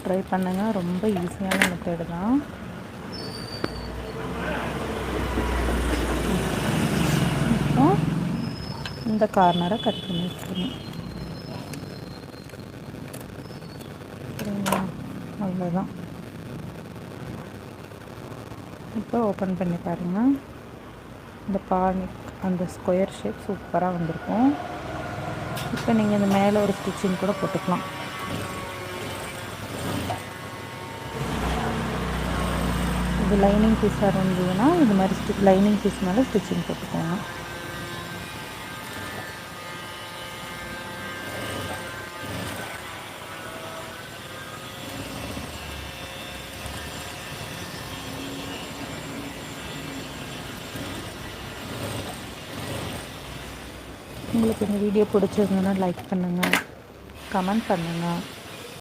Try பண்ணுங்கள். ரொம்ப ஈஸியான மெத்தேடு தான். இப்போ இந்த கார்னரை கட் பண்ணி வச்சுக்கணும். சரிங்களா? அவ்வளோதான். இப்போ ஓப்பன் பண்ணி பாருங்கள். இந்த பானிக் அந்த ஸ்கொயர் ஷேப் சூப்பராக வந்திருக்கும். இப்போ நீங்கள் இந்த மேலே ஒரு ஸ்டிச்சிங் கூட போட்டுக்கலாம். இது லைனிங் பீஸாக இருந்ததுன்னா இது மாதிரி லைனிங் பீஸ் மேலே ஸ்டிச்சிங் போட்டுக்கோங்க. உங்களுக்கு இந்த வீடியோ பிடிச்சிருந்ததுன்னா லைக் பண்ணுங்கள், கமெண்ட் பண்ணுங்கள்.